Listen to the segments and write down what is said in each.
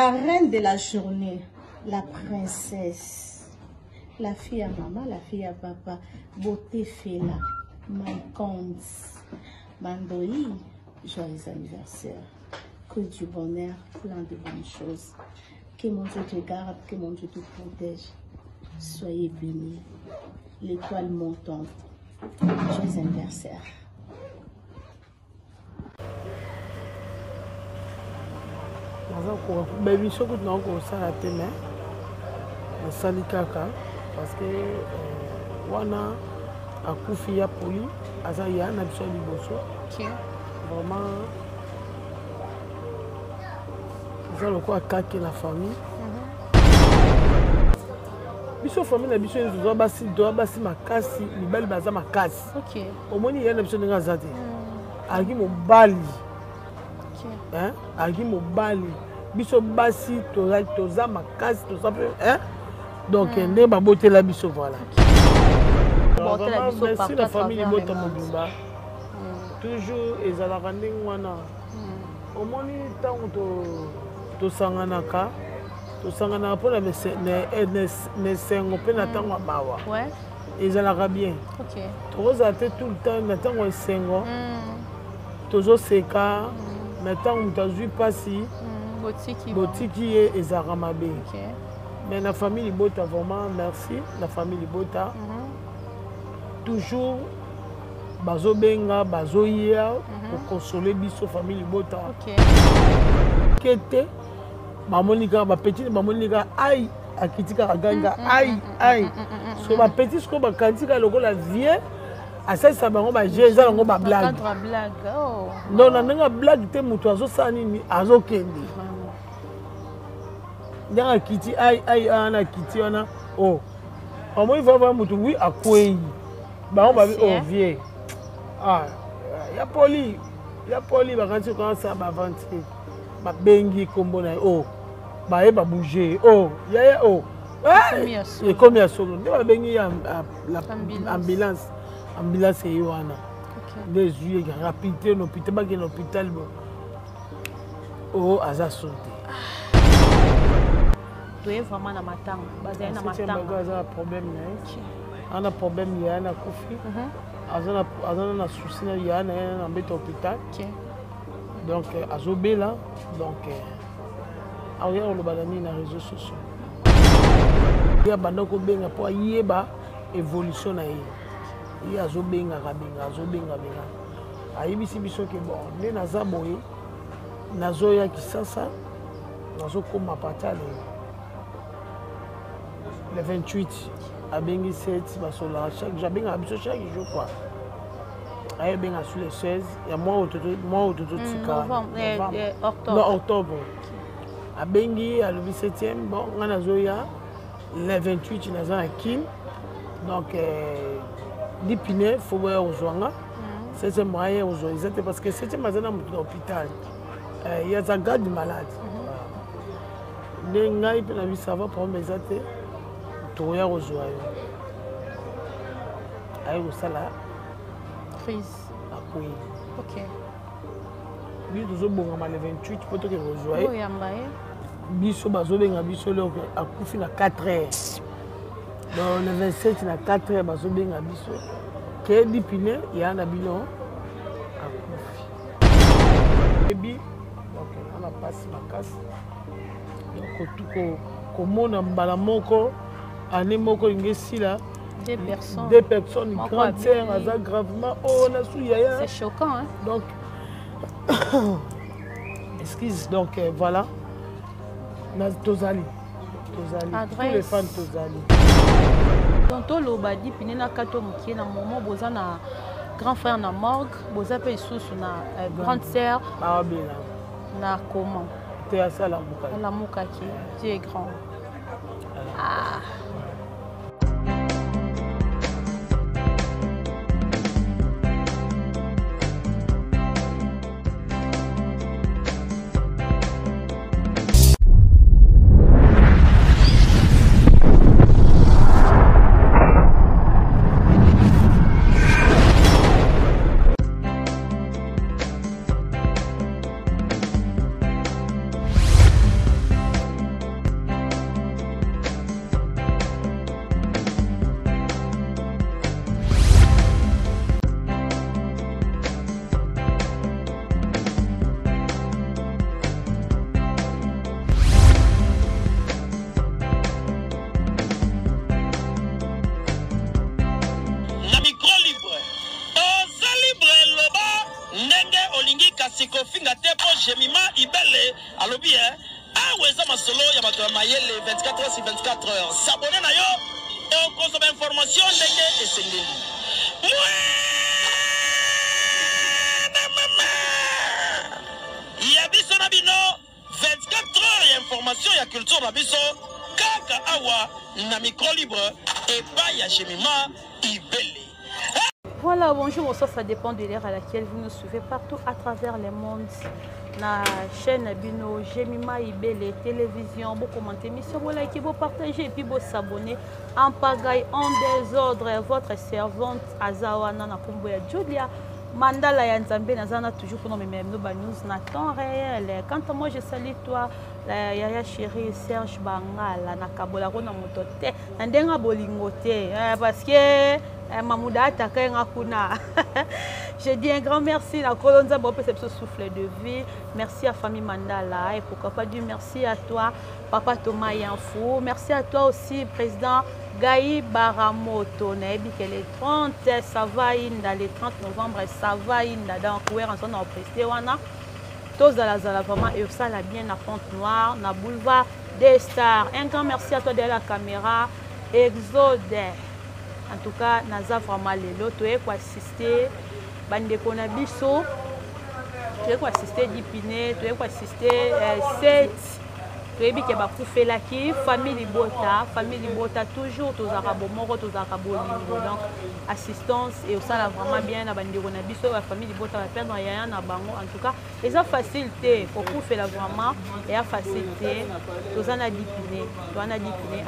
La reine de la journée, la princesse, la fille à maman, la fille à papa, beauté Fela, Maïkonz, Mandoi, joyeux anniversaire. Que du bonheur, plein de bonnes choses. Que mon Dieu te garde, que mon Dieu te protège. Soyez bénis. L'étoile montante. Joyeux anniversaire. Baby choco na ko sala teme na sali kaka parce que wana akufi ya poli aza ya na biso liboso vraiment ça le quoi kaki la famille biso famille na biso doit basi makasi libali baza makasi omoni ya na biso ndenge aza te alaki mobali hein alaki mobali biso basi toza makasi toza hein donc nde babotela biso voilà merci la famille bota mobimba toujours ezalaka ndenge wana omoni ntango tosanganaka mpona nesengo mpe na ntango ya mawa ezalaka bien tokozala te tout le temps na ntango esengo tozoseka na ntango moto azwi mpasi botiki ye ezalaka mabe mais na famille libota vraiment merci na famille libota toujours bazobenga bazoya kokonsole biso famille libota kete bamoni kaka bapetite bamoni kaka ai akiti kaka ganga ai so bapetite sikoyo bakanisi kaka lokola vie asalisa bango baje eza yango bablage donc na ndenge ya blage te moto azosala nini azokende ndenge akiti ai wana akiti wana o omoi vava moto wi akwei bango babi o vie ya poli bakanisi kokanisa bavantire babengi kombo na ye o baye babouge o yaya o ekomi ya solo nde babengi ambulance eye wana nde ezwi rapidité na hôpital bakende na hôpital o aza so te toye vraiment na matanga bazali na matanga aza na problème na ye ana problème ya na kufi aza na souci na ya na ye na mbeta hôpital donc azobela donc aoya koloba na nini na réseaux sociaux ye abanda kobenga mpo ayeba évolution na ye ye azobengaka azobenga ayebisi biso ke bon nde naza boye nazoya kisasa nazokoma pata le 28 abengi 7 basolaka chaque jour abengaka biso chaque jour quoi ayebenga sur les 16 ya mois otototika octobre abengi alobi 7e bon nga nazoya le 28 naza na kine donc dipine fo boya kozwanga 7e moya kozwa eza te parce que 7e aza na moto na hôpital yaza garde malade nde ngai mpe na biso ava problème eza te tokoya kozwa yo aye kosala crise akoyi ok biso tozobongama le 28 mpo toke kozwa ye biso bazobenga biso leo akufi na 4 heures donc le 27 na 4 heures bazobenga biso ke dipine ya na bino akufi ebi donc ana pasi makasi donc komona mbala moko année moko lingi esila deux personnes grande sœur aza gravement na sou yaya c'est choquant hein donc excuse donc voilà tozali tous les fans tozali donc toloba dipine na kato mokie na moment boza na grand frère na morgue boza mpe lisusu na grande sœur baabela na comment te asala mokaki Dieu est grand kasi kofinga te po Jemima Ibele alobi awa eza masolo ya bato ya mayele 24 heures sur 24 heures s'abonner na yo okozwa information ndenge esengeli ya biso na bino 24 heures ya information ya culture na biso kaka awa na micro libre epai ya Jemima Ibele. Voilà, bonjour, ça dépend de l'ère à laquelle vous nous suivez partout à travers le monde. La chaîne Bino, Jemima Ibele, télévision, vous commentez, émission, vous likez, vous partagez et puis vous s'abonnez en pagaille, en désordre. Votre servante Azawana Nakumboya Julia Mandala Yanzambe Nazana, toujours pour nous mêmes news na temps réel. Quant à moi, je salue toi, la Yaya chérie Serge Bangala, Nakabola Rona Motote, Nandenga Bolingote, parce que Mamouda Atakenga Kuna. Je dis un grand merci à Kolonza Bopé, c'est ce souffle de vie. Merci à famille Mandala et pourquoi pas dire merci à toi, Papa Thomas Yanfou. Merci à toi aussi, président Gaï Baramoto. Naebi que les 30, ça va inda, les 30 novembre, ça va inda. Donc, on va en prester wana. Tous à la vraiment et ça la bien à Pointe-Noire, na boulevard des Stars. Un grand merci à toi de la caméra. Exode. En tout cas, naza vraiment lelo, tu es quoi assister, bande konabiso, tu es quoi assister Dipine, tu es quoi assister 7, tu es bien que bakou fait la qui, famille Bota toujours tous arabo moro, tous arabo lindo, donc assistance et ça là vraiment bien na bande konabiso, la famille Bota va perdre rien na bango, en tout cas, et ça facilité, pour faire la vraiment, et a facilité, tous en a Dipine,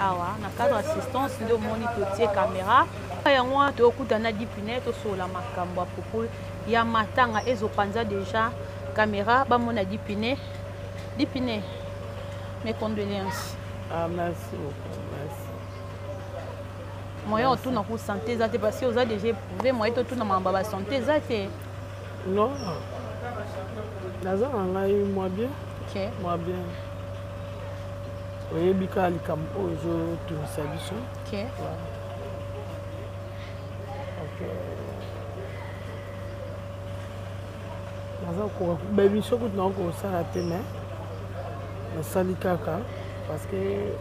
awa, na cadre assistance de moniteur caméra. Yango to okutana Dipine to sola makambo a propos ya matanga ezopanza déjà caméra ba mona Dipine mes condoléances. Ah merci beaucoup, merci. Moi tout na ko santé zate parce que vous a déjà éprouvé moi tout na mamba ba santé zate. Non. Naza ngai moi bien. OK. Moi bien. Oui, bika likambo zo tout service. OK. Ouais. Baby so good non ko sala teme na salikaka parce que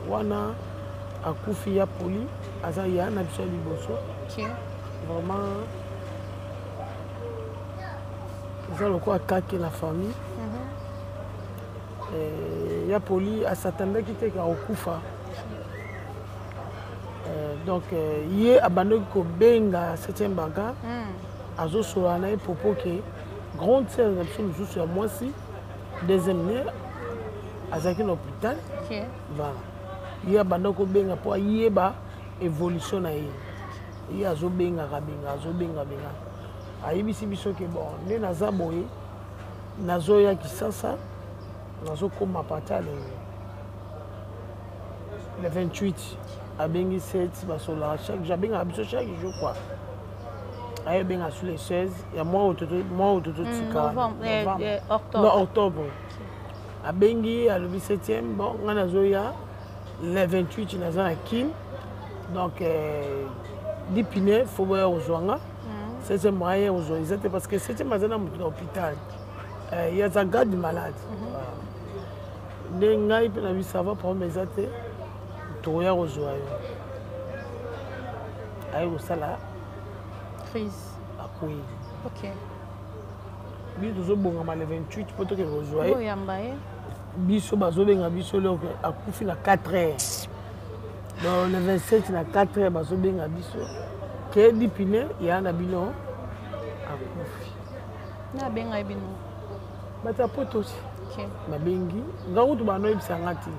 wana akufi ya poli aza ya na biso liboso. OK. Vraiment ça le quoi attaquer la famille. Ya poli asatanda kite ka okufa. Donc hier abandonné ko benga 7e baga azo solana popo que grande sœur absolue juste à moi si deuxième né azaki l'hôpital. OK. Voilà. Hier abandonné ko benga pour yeba évolution na ye. Hier azo benga benga. Ayibisi biso ke bon né naza boye nazo ya kisasa nazo koma patale le 28 à Bengi 7, chaque jour quoi. À Benga sur les 16, il y a moins octobre. À Bengi, à le 17e, bon, on a Zoya, le 28, on a Kim. Donc, Dipine, il faut voir aux Ouanga. C'est un moyen aux Ouanga. Parce que c'était dans l'hôpital. Il y a un garde malade. Ça va pour mes athées. Toya Rozoayo. Aïe, ça là. Crise. Oui. OK. Biso bon le 28 pour que Rozoayo. Oui, ambaye. Biso bazo benga biso le akufi na 4 heures. Donc le 27 na 4 heures bazo benga biso. Que Dipine ya na bino akufi. Na benga bino. Bata potos. OK. Mabengi, ngawu to bano ibisangati.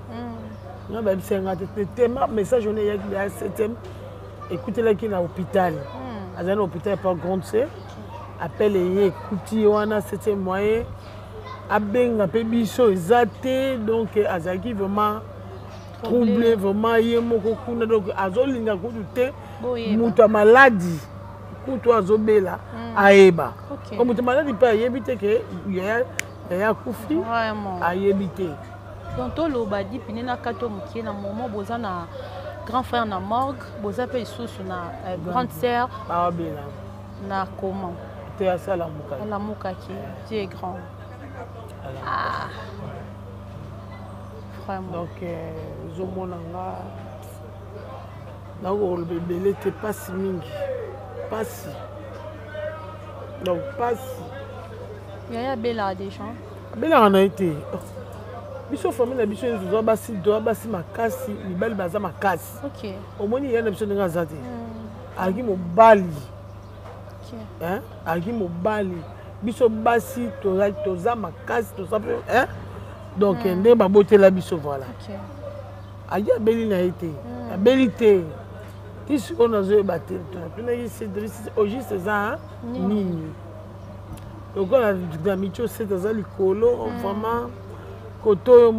Non, mais c'est un message on est à 7e. Écoutez là qui est à l'hôpital. À l'hôpital pas grande sœur. Appelle et écoutez on a 7e moyen. Abenga pe biso ezate donc azaki vraiment troublé vraiment yemoko kuna donc azolinga kutu muta maladie kutu azobela aeba. Comme muta maladie pas yebite que ya kufi ayebite. Donc, le badi pine na kato mukie na moment boza na grand frère na morgue, boza pe sous na grande sœur babela na comment te asa la mukaki. La mukaki, Dieu est grand. Ah. Vraiment. Donc zomonanga donc le bébé te passe mingi. Passe. Donc passe. Yaya bela des gens. Bela on a été. Biso famille na biso zo basi do basi makasi, libali baza makasi. OK. Omoni yana biso nga zate. Agi mobali. OK. Hein? Agi mobali. Biso basi toza makasi toza hein? Donc ndé ba botela biso voilà. OK. Agi abeli na été. Abeli te. Ici on a zo baté. C'est au juste ça nini. Donc on a dans micho c'est dans likolo vraiment koto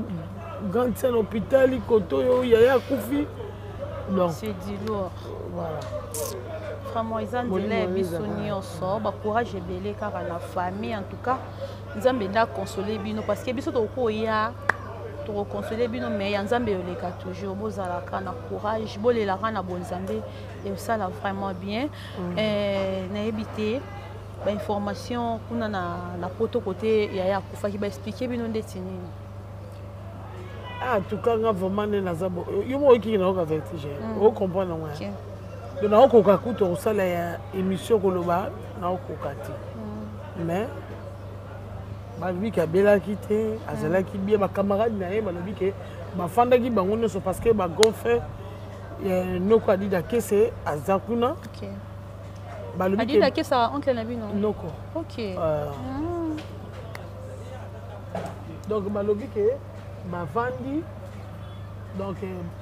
grand scène hôpital koto yo yaya kufi. Donc c'est du lourd. Voilà. Vraiment ils ont de l'air bisoni on sort ba courage belé car la famille en tout cas nous avons bien consoler bino parce que biso to ko ya to consoler bino mais nzambe oleka toujours bozala kana courage bolela kana bonzambe et ça là vraiment bien na ebité ba information kuna na poto côté ya kufa ki ba expliquer bino ndeti nini. Ah en tout cas nga vraiment na zabo yo mo ki na ka vertige o comprendre moi. Donc on koka kuto o sala ya émission koloba na o kokati. Mais balobi ka bela kité azala ki bien ba camarade na ye balobi ke ba fanda ki bango nyonso parce que ba gonfé noko adida kese azakuna. OK. Balobi ke adida kese oncle na bino. Noko. OK. Donc balobi ke ba fandi donc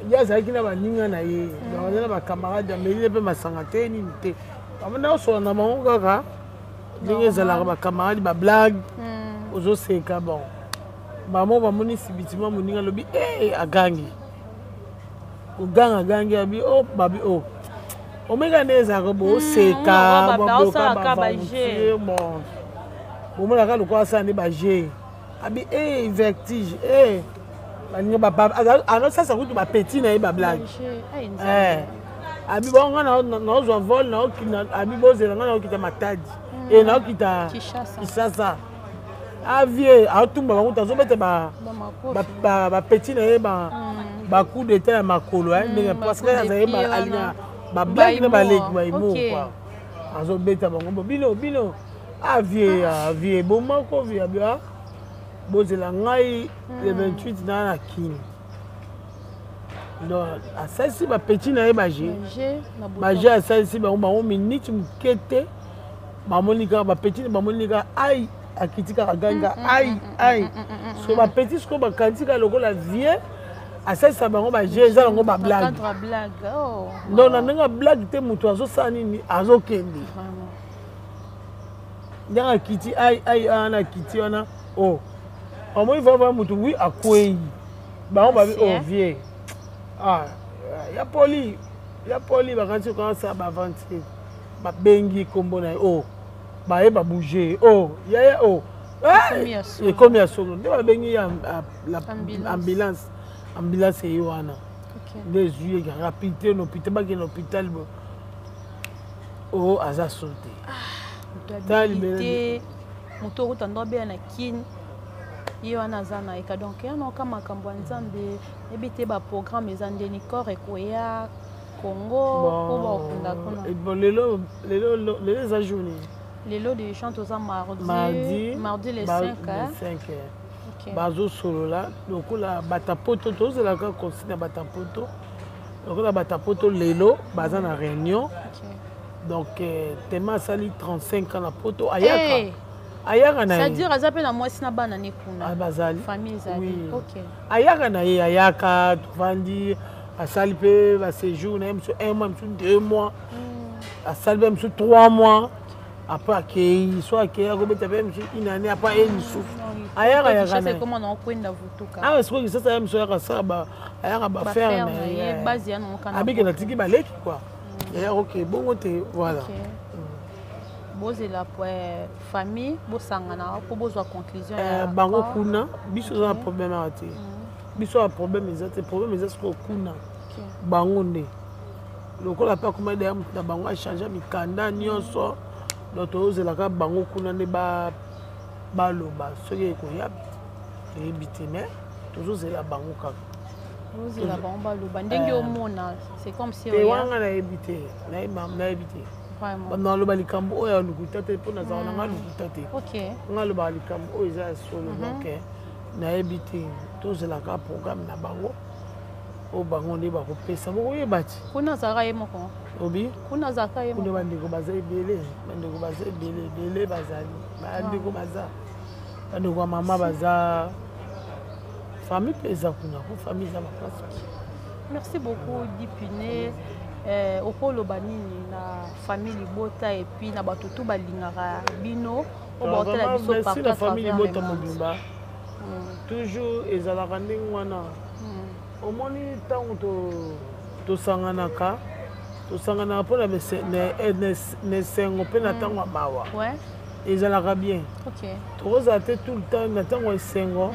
ya zaki na ba ninga na ye donc na ba camarade mais il peut masanga te ni te. Amana so na bango kaka ndenge zala ba camarade ba blague. Ozo seka bon maman bamoni sibitima moninga lobi agangi agangi abi babi omega neza ko bo seka bo ka ba je bon omona ka lokwa sa ni ba je abi vertige baninga ba alors ça coûte ba petit na ba blague abi bon na ozo vol na okina abi bozela na okita matadi na okita Kishasa avier atumba bango tazobete ba petit na ye ba coup d'état ya makolo ndenge parce que azaye ba alinga ba blague na ba leki ba imo quoi azobeta bango bino avier bon mako via bien bozela ngai le 28 na kini donc asasi ba petit na ye ba je asasi bango minute mukete ba monika ba petit ba monika ai akitika ganga ai so ba petit ko ba kantika lokola vie asasa bango ba jeza bango ba blague non na nga blague te muto azo sani ni azo kende ndanga kiti ai ana kiti wana omo il va voir muto oui akwei bango ba vie ya poli ba kanti ko sa ba avancer ba bengi kombo na ba e ba bouger yaya et combien solo nde ba bengi la ambulance e wana des yeux rapidité no hôpital ba ke no hôpital aza sauté talibé moto ko tando be na kin ye wana zana eka donc yana kama kambo nzambe ebité ba programme ezande ni corps ekoya Congo ko ba okunda kuna les za journée les lots de chants aux mardi les 5 OK bazo solo là donc la batapoto tous la ka consigne batapoto donc la batapoto lelo baza na réunion donc tema sali 35 ans na poto ayaka na c'est-à-dire azape na mwasi na bana ne kuna bazali famille zali OK ayaka na ye ayaka tuvandi asali pe ba séjour na mso 1 mois mso 2 mois asali pe mso 3 mois après que soit que ya gobeta même une année après une souffle ayaka c'est comment on kwenda vutuka c'est quoi que ça ya mso ya saba ayaka ba faire mais base ya non kana abiki na tiki baleki quoi ya OK bongo te voilà bozela pour famille bosangana ko bozwa conclusion bango kuna biso za problème ate biso a problème ezate problème ezate ko kuna bango nde lokola pa kuma de na bango a changer mikanda nyonso donc tozelaka bango kuna nde baloba soki ekoya toyebi te mais tozozela bango kaka tozela bango baloba ndenge omona c'est comme si wana nayebi te nayebi te banda aloba likambo oyo ya lokuta te mpo nazala nanga lokuta te nga alobaka likambo oyo eza ya solo donc nayebi te tozelaka programme na bango oyo bango nde bakopesa bokoyeba ti kuna azalaka ye moko obi kuna azalaka ye moko bandeko baza ebele ebele bazali bandeko baza bandeko ya mama baza famille mpe eza kuna po famille eza makasi. Merci beaucoup Dipine. Okoloba nini na famille Libota et puis na bato tout balingaka bino obotela biso partout la famille Libota mobimba toujours ezalaka ndenge wana omoni ntango tosanganaka mpona nesengo mpe na ntango ya mawa ezalaka bien tokozala te tout le temps na ntango ya esengo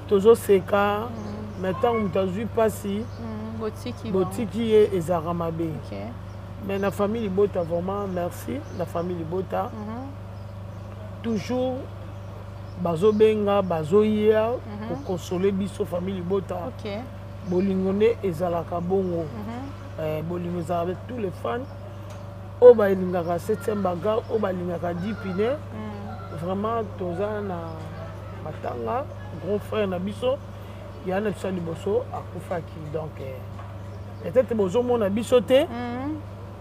tozoseka na ntango moto azwi mpasi botiki ye ezalaka mabe mais na famille Libota vraiment merci na famille Libota toujours bazobenga bazoya kokonsole biso famille Libota bolingo nde ezalaka bongo bolingo ezalaka tous les fans oyo balingaka 7e bagarre oyo balingaka Dipine vraiment toza na matanga grand frère na biso ya na biso ya liboso akufaki donc peut-être bozomona biso te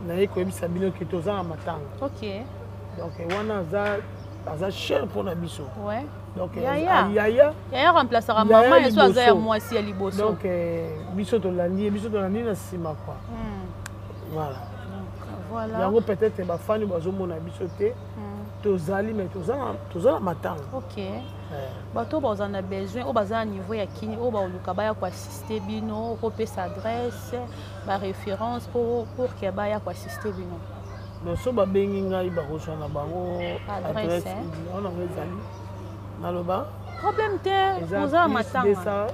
naye koyebisa bino ke toza na matanga donc wana aza cher mpona biso donc yaya remplaçaka mama yeso aza ya mwasi ya liboso donc biso tolandi na nsima kwa voilà yango peut-être bafani bazomona biso te tozali mais toza na matanga bato baza na besoin oyo baza na niveau ya kini oyo baoluka baya koassiste bino okopesa adresse baréférence pour ke baya koassiste bino so babengi ngai bakozwa na bango adresse onango ezali naloba problème te oza na matanga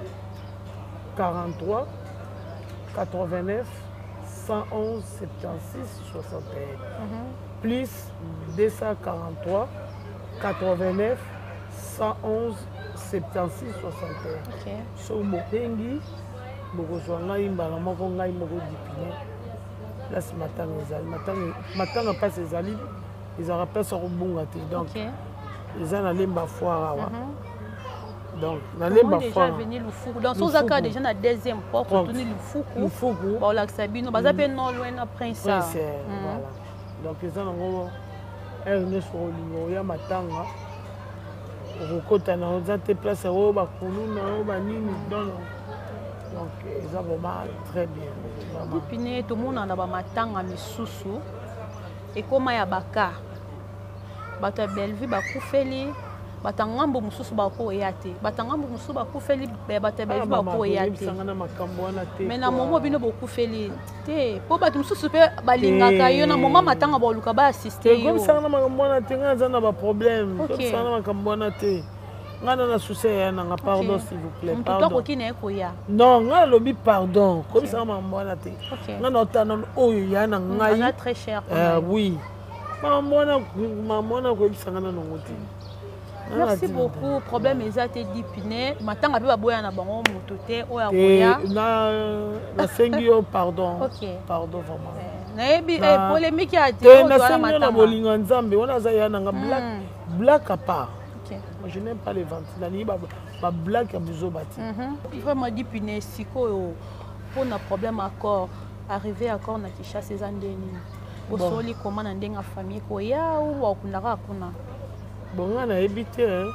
43 89 111 76 61 plus 243 89 111 76 61 so bobengi bokozwa ngai mbala moko ngai moko Dipine place matanga ezali matanga mpasi ezali ezalaka place akobunga te donc eza na lemba foire awa donc na lemba foire donc ozaka déjà na deuxième porte toni lufuku baolakisa bino baza mpe non loin na prince voilà donc eza nango ernest olingo oya matanga okokota na oza te place oyo bakuluna oyo banini donc eza vraiment très bien Dipine tomona na bamatanga misusu ekoma ya baka bato ya Bellevue bakufeli bato ya ngambo mosusu bakoya te bato ya ngambo mosusu bakufeli bato ya Bellevue bakoya te mais na momo bino bokufeli te mpo bato mosusu mpe balingaka yo na moma matanga baoluka baassiste yo komisanga na makambo wana te ngai aza na baproblème komisanga na makambo wana te ngai na susi ya nanga pardon s'il vous plaît motutokoki na ye koya non ngai alobi pardon komisanga makambo wana te ngai na otana oyo ya na ngai oui makambo wana koyebisanga na nongo te. Merci beaucoup. Problème eza te Dipine matanga pe baboya na bango moto te oya koya na sengi yo pardon pardon vraiment nayebi polémique ya te na sengi na bolinga nzambe wana aza ya nanga black à part. Je n'aime pas les ventes. La blague à besoin bâti. Vraiment Dipine sikoyo pour na problème accord arrivé accord na Kinshasa ces andeni. Bosoli comment na ndenga famille koya ou wakundaka kuna. Bon nga na ebité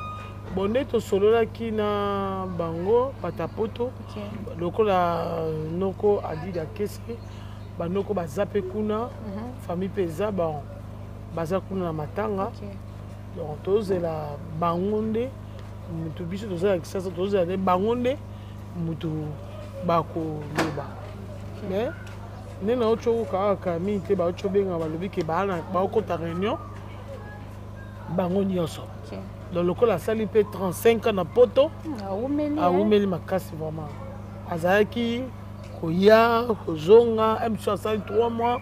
bonne to sololaki na bango patapoto lokola noko adida kese banoko bazape kuna famille peza ba baza kuna na matanga donc tozela bangonde mutu biso tozela kisasa tozela bangonde mutu bako loba mais nena ocho kaka mi te ba ocho benga balobi ke bana ba okota réunion bango nyonso donc lokola sali pe 35 ans na poto awumeli makasi vraiment azalaki koya kozonga mso asali 3 mois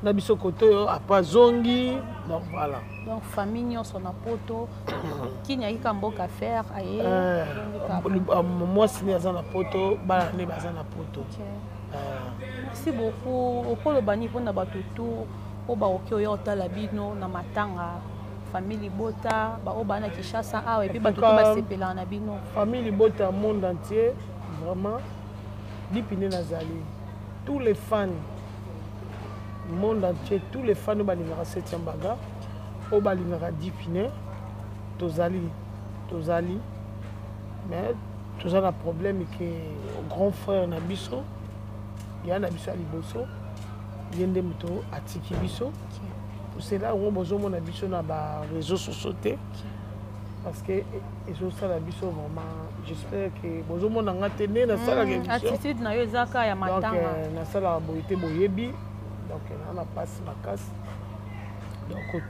na biso koto apa zongi donc voilà donc famille nyonso na poto kini ayika mboka faire aye moi sini aza na poto bana ne baza na poto. Merci beaucoup okoloba ni mpona bato tu oyo baoki oyo otala bino na matanga famille Libota oyo bana Kinshasa awa epi bato to basepelaka na bino famille Libota monde entier vraiment Dipine nazali tous les fans monde entier tous les fans balingaka 7e baga oyo balingaka Dipine tozali mais toza na problème ke grand frère na biso ya na biso ya liboso ye nde moto atiki biso pour cela on bozomona biso na baréseaux sociaux te parce que ezosala biso vraiment j'espère que bozomona nga te nde nasalaka émission attitude na yo ezaka ya matanga donc nasalaka boye te boyebi donc na pasi makasi donc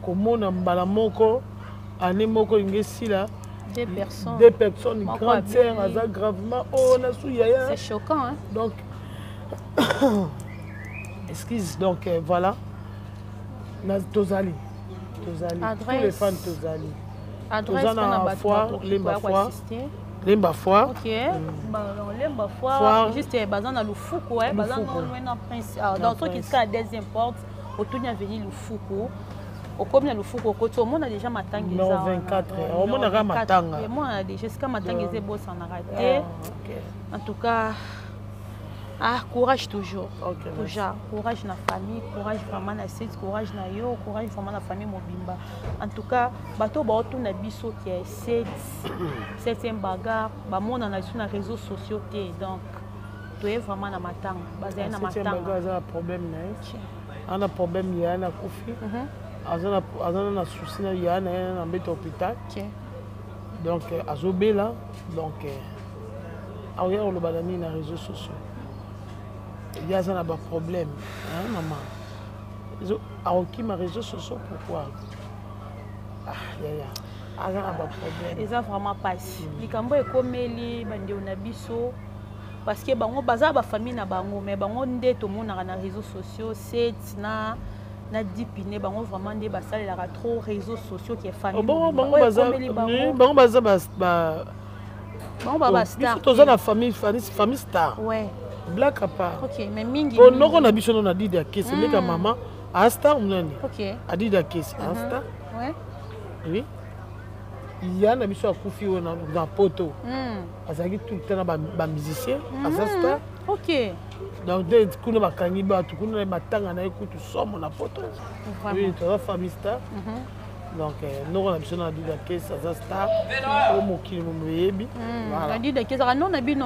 komona mbala moko année moko lingi esila deux personnes grande sœur aza gravement na sou yaya c'est choquant hein donc excuse donc voilà tozali tous les fans tozali adresse na foire lemba foire ok lemba foire juste baza na lufuku baza na prince donc soki tika deuxième porte autour avenue lufuku okomi na lufuku okoti omona déjà matanga eza 24 omonaka matanga omona déjà sika matanga eza ebosanaka te en tout cas courage toujours courage na famille courage vraiment na site courage na yo courage vraiment na famille mobimba en tout cas bato baotuna biso ke 7e bagarre bamona na biso na réseaux sociaux te donc toye vraiment na matanga bazali na matanga aza problème na ye ana problème ya na kufi aza na souci na ya na mbete hôpital donc azobela donc aoya oloba na nini na réseaux sociaux il y a un problème maman aoki ma réseaux sociaux pourquoi problème eza vraiment pasi likambo ekomeli bandeo na biso parce que bango baza ba famille na bango mais bango nde tomonaka na réseaux sociaux set na Dipine bango vraiment nde basalelaka trop réseaux sociaux qui est famille bango baza ba star toza na famille star ouais black à part ok mais mingi noko na biso na didi akesi leka mama a star munani ok adidi akesi a star ouais oui ya na biso akufi na poto azaki tout le temps ba musicien a star ok donc dès kuna bakangi bato kuna batanga na ekutu somo na poto oui toza famille star donc noko na biso na didi akesi a star o mokili moyebi voilà didi akesi non na bino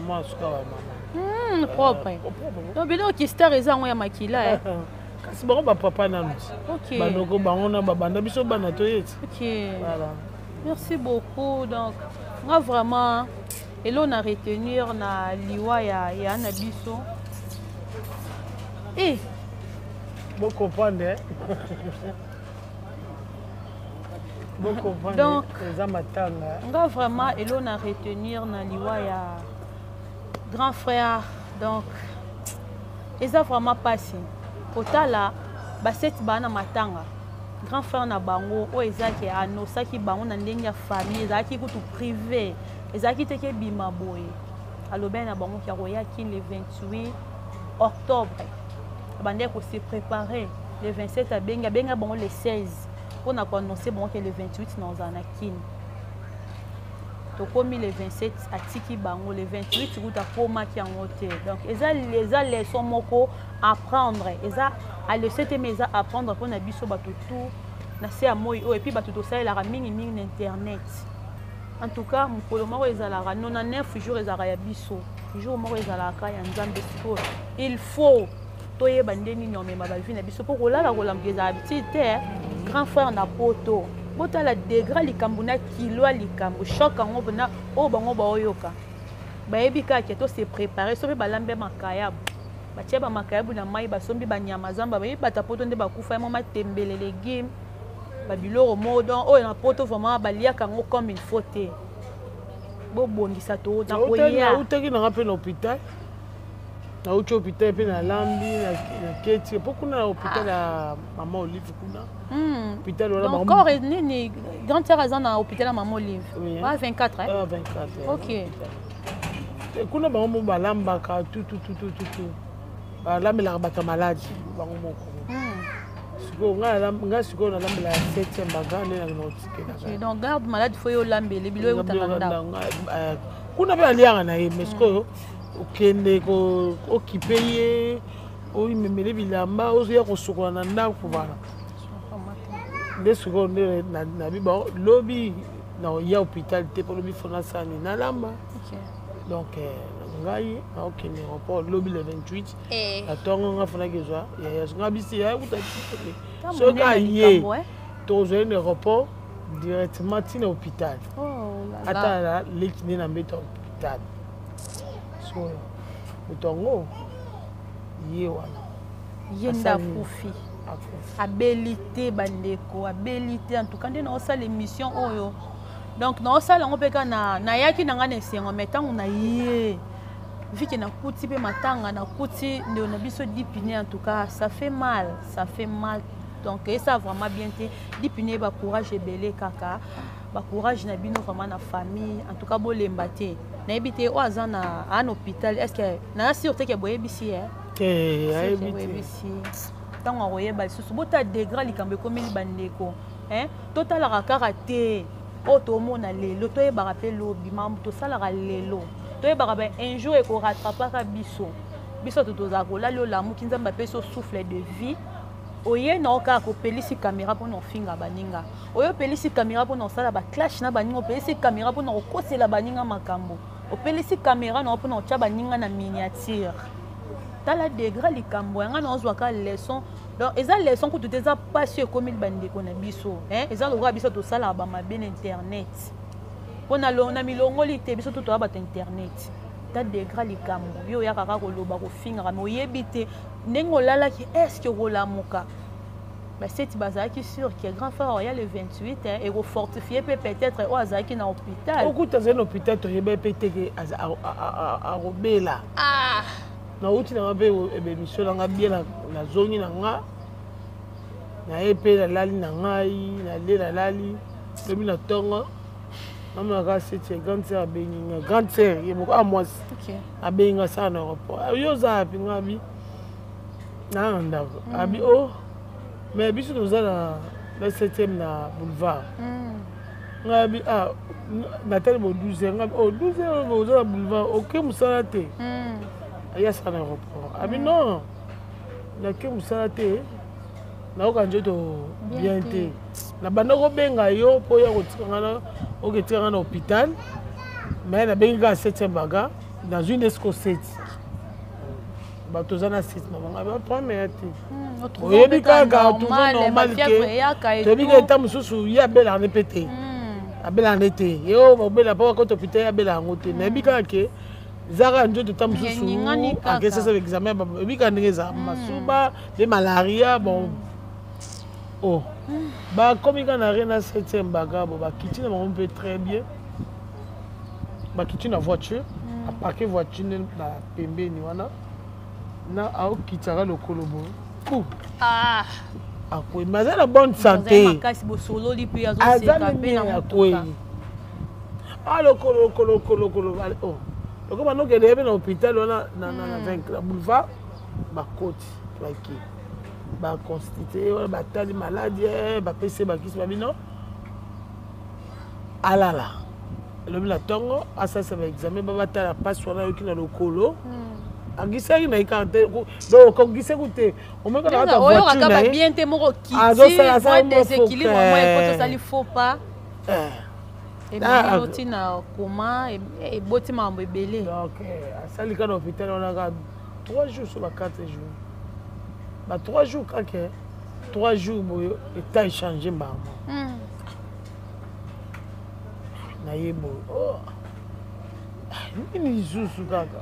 moi suka wa mama propre donc bilo ki star ezango ya makila kasi bango bapapa nanu bandoko bango na babanda biso bana toyeti voilà merci beaucoup donc nga vraiment elo na retenir na liwa ya na biso bon comprendre donc eza matanga nga vraiment elo na retenir na liwa ya grand frère donc eza vraiment passé kotala baseti bana matanga grand frère na bango oyo ezaki anosaki bango na ndenge ya famille ezalaki kutu privé ezalaki teke bima boye alobeli na bango kia koyaki le 28 octobre abandeki kose préparer le 27 abenga bango le 16 mpona koannonce bango ke le 28 na ozala na kini tokomi le 27 atiki bango le 28 kuta komaki yango te donc eza leçon moko apprendre eza alese te mais eza apprendre mpona biso bato tu na se ya moi oyo epuis bato tosalelaka mingimingi na internet en tout cas mokolo moko ezalaka 99 jours ezalaka ya biso jour moko ezalaka ya nzambe sikoyo il faut toyeba nde nini omema bavi na biso mpo kolala kolamba ezala biti te grand frère na poto botala degra likambo na kilo ya likambo choc yango mpona oyo bango baoyoka bayebi kaka to se préparer so mpe balambe makayabu batie bamakayabu na mai basombi banyama zamba bayebi bata poto nde bakufa mo matembele légume babiloko modon oyo na poto vraiment baliaka yango comme il faut te bobongisa to na koya utaki nanga mpe na hôpital na uchi hôpital pe na lambi na keti pokuna na hôpital ya Maman Olive kuna hôpital wala donc encore nini grande sœur aza na hôpital ya Maman Olive wa 24 hein 24 OK kuna bango balambaka tout balambelaka bato maladi bango moko sikoyo nga sikoyo nalambela 7e baga nde naotike donc garde malade fo yo lambele bilo eutaka ndako kuna mpe alianga na ye mais sikoyo okende okipe ye oyimemele bilamba ozoya kosokola na ndako bana nde sikoyo nde nabi bango lobi naoya hôpital te mpo lobi fona sani nalamba donc ngai naokende aéroport lobi le 28 atongo nga fonaki ezwa nga bisi ya kuta soki aye tozweli na aéroport directement ntina hôpital ata leki nde na mbeta hôpital so motongo ye wana ye nde akufi abeli te bandeko abeli te en tout cas nde naosala émission oyo donc naosala yango mpe ka nayaki na ngai na esengo mai ntango na ye viki nakuti mpe matanga nakuti ndeo na biso dipine en tout cas ça fait mal donc eza vraiment bien te dipine bacourage ebele kaka bacourage na bino vraiment na famille en tout cas bolemba te nayebi te oyo aza na hôpital est ce que naya sur te ke boyebisi ntango akoyeba lisusu bota degra likambo ekomeli bandeko totalaka kaka te oyo tomona lelo toyebaka mpe lobi mambo tosalaka lelo toyebaka ba un jour ekorattrapaka biso tozala kolali olamuki nzambe apesi souffle de vie oye na okaka kopelisi caméra mpona ofinga baninga oyo opelisi caméra mpona osala baclash na baninga opelisi caméra mpona okosela baninga makambo opelisi caméra na mpona otya baninga na miniature tala degra likambo yanga na ozwaka leçon donc eza leçon kutu te eza pasi ekomeli bandeko na biso eza lokola biso tosalaka bamabe na internet mpona na milongoli te biso totoya bato internet ta degra likambo yo oyaka kaka koloba kofingaka me oyebi te ndenge olalaki estce okolamuka baseti bazalaki sur ke grand frère oya le 28 ekofortifie mpe peut-être oyo azalaki na hôpital okuti azali na hôpital toyeba mpe teke arobela nauti nanga mpe émission nanga bien nazongi na nga naye mpe nalali na ngai nale nalali lobi na ntongo namonaka seti grande sœur abengi nga grande sœur ye moko amwasi abengi nga sala na aéroport yo oza api nga abi naa na ndako abi o mais biso toza na 7e na boulevard nga abi natali bo 12h nga abi 12h oza na boulevard oke mosala te aya sala na aéroport abi non nake mosala te naoka nzoto bien te na banda kobenga yo mpo ya oketikanga na hôpital mais nabengi kaka 7e baga nazwi ndesiko 7 bato oza na 7 mabanga bapremere te oyebi kaka toujours normal ke toyebi ka eta mosusu ye abelaka nde mpe te abelaka nde te ye oyo babela mpo bakota hôpital ye abelaka yango te nayebi kaka ke ezaka nzoto ta mosusu akesesa examen oyebi kaka ndenge ezaka masuba mpe malaria bon bakomi kaka na re na 7e baga bo bakiti na bango mpe très bien bakiti na voiture aparke voiture nde na pembeni wana na aokitaka lokolo bo akwei mais aza na bonne santé aza meme akwei lokolo loko banokende yebe na hôpital wana na boulevard bakoti baki baconstitue wana batali maladi bapesi bakisi babino alala elobi na ntongo asalisa baexamen babatala mpasi wana yoki na lokolo angisaki na ikaka te donc ongiseku te omekanaka voiture na ye azosala deséquilibre faux pas eboti na koma eboti mambo ebele donc asali ka na hôpital wanaka 3 jours so ba 4 jours ba 3 jours kaka 3 jours boyo état échangé mbango na ye boyo nini lisusu kaka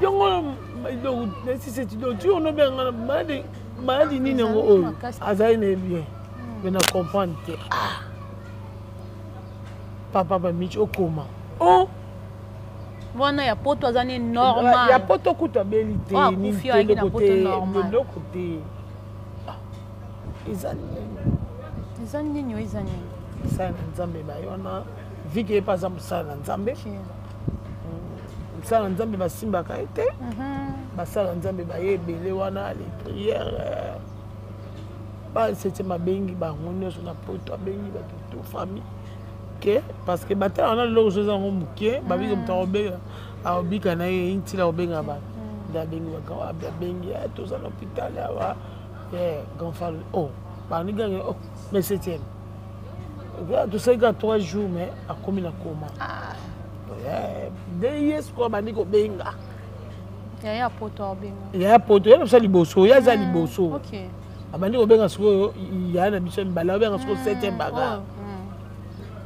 yongo nesiseti onobenga maladi nini yango oyo azali na ye bien me na comprendre te papa bamici okoma Wana ya poto azane normal. Ya poto kuta belité ni de côté. Izani nyo izani. Ça nzambe ba yona viki pas za musala nzambe. Musala nzambe basimbaka ete. Basala nzambe ba yebele wana les prières. Ba c'était ma bengi ba ngone so na poto bengi ba toute famille. Que parce que bata on a le chose en muke ba biso mtaobe a obika na ye intila obenga ba. Da bengi ba ka ba bengi to za l'hôpital ya grand fall. Oh, ba ni gagné oh mais septième. Tu sais qu'il y a 3 jours, mais à combien de coma? Yes, quoi, Nico Benga. Il y a un poteau. Il y a un poteau, il y a un liboso, il y a un liboso. Ok. Abandiko Benga, il y a un mission, il y a un 7e bagarre.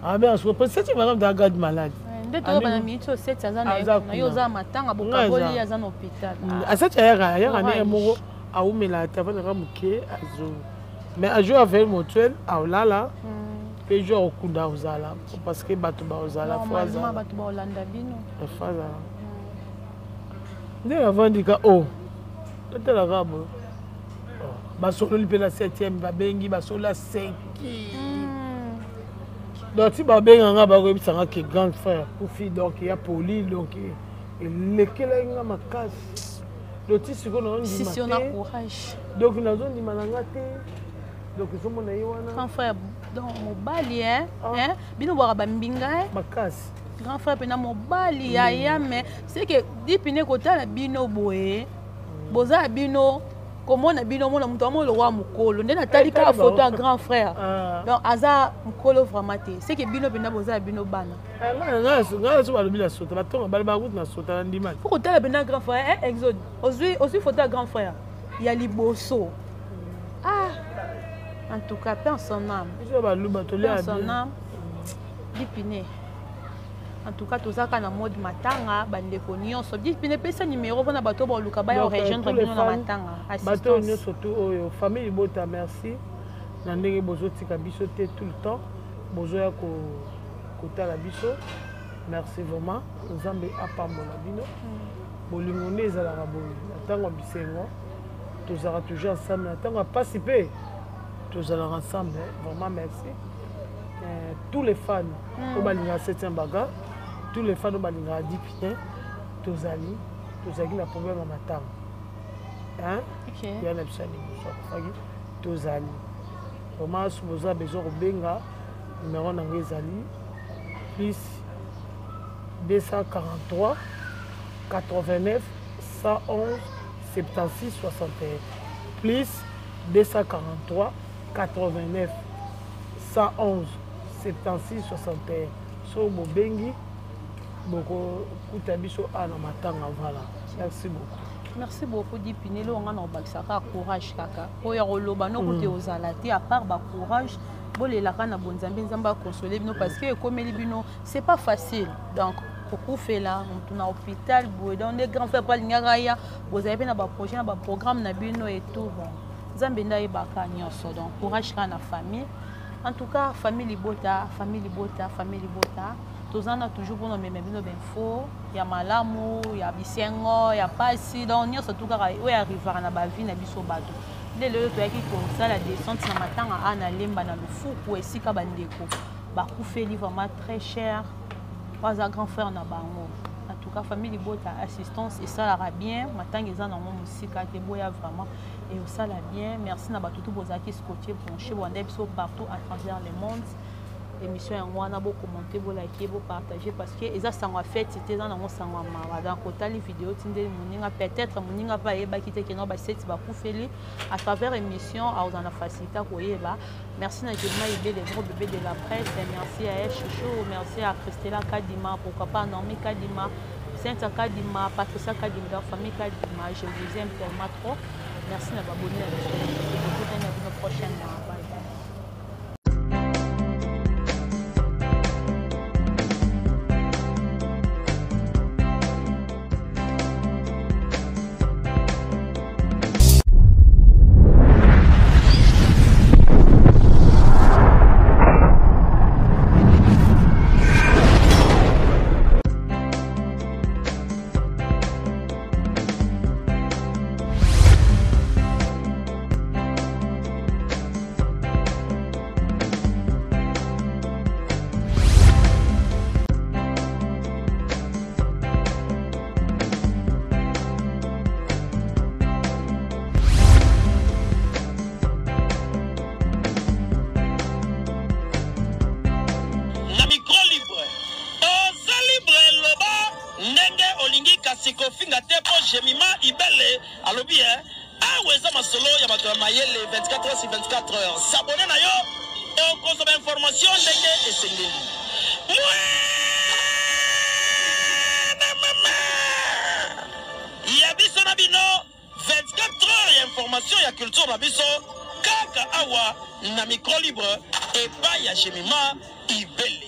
Ah, bien, je pense que c'est un garde malade. Dès que tu as mis 7 ans, il y a un matin à Bokaboli, il y a un hôpital. À cette heure, il y a un mot à Oumela, tu as vu le Mouké, mais à jouer avec le motel, à Olala. Et je au coup d'Auzala parce que Batouba Ozala fois ça. Batouba Olanda bino. Fois ça. Dès avant dit que oh, c'était la rabo. Basolo lipe la 7e, babengi basolo la 5e. Donc si babenga nga ba ko bisanga que grand frère pour fille donc il y a poli donc il lekela nga makasi. Donc si siko na si si on a courage. Donc na zone di mananga te. Donc ils sont mon aïwana. Grand frère donc mobali hein bino boka bambinga makasi grand frère pena mobali ya mais c'est que dipine kota na bino boye boza bino komona bino mona muto mo le roi mukolo ndena talika photo à grand frère donc aza mukolo vraiment te c'est que bino pena boza bino bana nga so balobi la sota batonga bali ba route na sota na ndima pour kota pena grand frère exode aussi photo à grand frère ya liboso en tout cas, paix en son âme. Paix en son âme. Dipine. En tout cas, tout ça, quand on mode matanga, bandeko nyonso. Dipine, pesa numéro, on a bateau pour le cabaya, on rejoindre bino na matanga. Bateau nyonso tout, famille bota, merci. Nandenge bozo tika biso te tout le temps. Bozo ya kota la biso. Merci vraiment. Nzambe apambola bino. Bolingonde ezala raboyi. Natango bisengo. Tozara toujours ensemble. Natango participer. Tous allons ensemble, vraiment merci. Tous les fans au Balinga 7e bagarre, tous les fans au Balinga 10 pieds, tous allons la problème à matin. Hein? Il y a un absolu, tous allons. Vraiment, si vous avez besoin de Benga, numéro d'Angezali, plus 243 89 111 76 61, plus 243 89 111 76 61. So Bobengi Boko Kutabiso Ana Matanga, voilà. Merci beaucoup. Merci beaucoup Dipine. On a un courage kaka. Oya roloba no kote ozalati à part ba courage. Bolé la kana bonzambe nzamba consoler bino parce que comme libino c'est pas facile. Donc beaucoup fait là, on tourne à l'hôpital, dans des grands frères pas l'ingaya, vous avez bien un projet, un programme na bino et tout. Zambenda ibaka nyonso donc courage à la famille. En tout cas, famille libota. Tous en a toujours pour nous même info. Il y a malamu, il y a bisengo, il y a pasi. Donc nyonso tout cas où arriver na ba vie na biso bato. Dès le to yaki ko ça la descente na matanga ana lemba na lufu ko esika bandeko. Ba kufeli vraiment très cher. Pas un grand frère na bango. En tout cas, famille libota assistance et ça la bien. Matanga za na mo musika te boya vraiment. Et ça la bien. Merci na batutu bozaki scotché branché wanda biso partout à travers le monde. Émission en wana bo commenter, bo liker, bo partager parce que eza sangwa fête c'était dans mon sangwa mara dans kota les vidéos tinde moninga peut-être moninga va yeba kite ke no ba set ba kufeli à travers émission a ozana facilité ko yeba. Merci na Jemima Ibé les gros bébés de la presse, merci à Chouchou, merci à Christella Kadima, pourquoi pas Normie Kadima, Sainte Kadima, Patricia Kadima, famille Kadima, je vous aime tellement trop. Merci de vous abonner à la chaîne. Et je vous donne à une prochaine. Bye bye. olingi kasi kofinga te po Jemima Ibele alobi awa eza masolo ya bato ya mayele 24 heures sur 24 heures. S'abonner na yo okozwa information ndenge esengeli. Ya biso na bino 24 heures ya information ya culture na biso kaka awa na micro libre epai ya Jemima Ibele.